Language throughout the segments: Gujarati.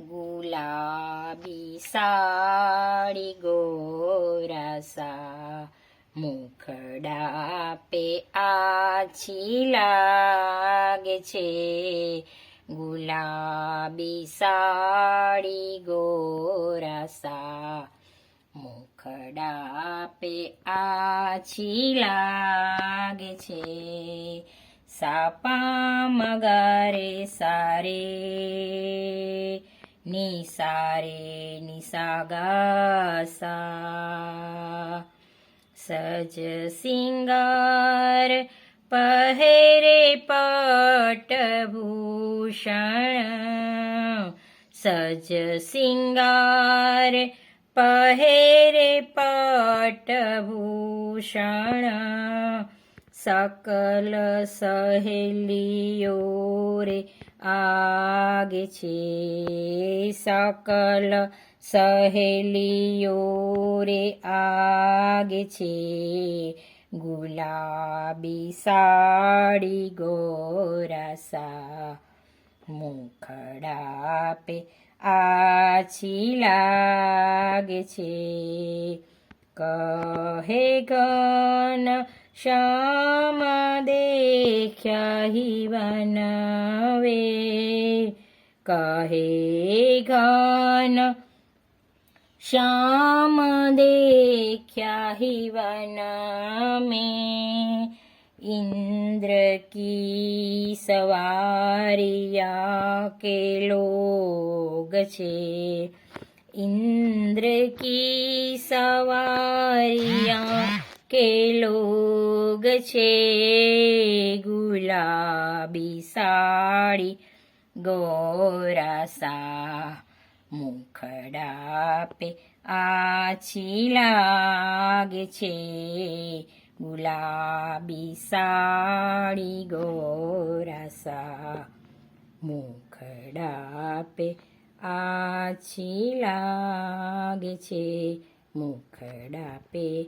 ગુલાબી સાડી ગોરાસા મુખડા પે આછી લાગે છે ગુલાબી સાડી ગોરાસા મુખડા પે આછી લાગે છે સાપા મગારે સારે નિસાગાસા સજ સિંગાર પહેરે પટભૂષણ સજ સિંગાર પહેરે પટભૂષણ સકલ સહેલીઓ રે આગે છે સકલ સહેલીઓ રે આગે છે ગુલાબી સાડી ગોરાસા મુખડા પે આછી લાગે છે કહે ઘન શ્યામ દેખ્યા હિવનવે કહે ઘન શ્યામ દેખ્યા હિવન में इंद्र की सवारियाँ के लोग छे इंद्र की सवारियाँ के लोग छे गुलाबी साड़ी गोरासा मुखड़ा पे आછી લાગે છે ગુલાબી સાડી ગોરાસા મુખડા પે આછી લાગે છે મુખડા પે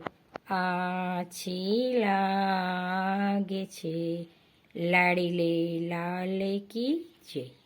આછી લાગે છે લાડીલે લાલ કી જય.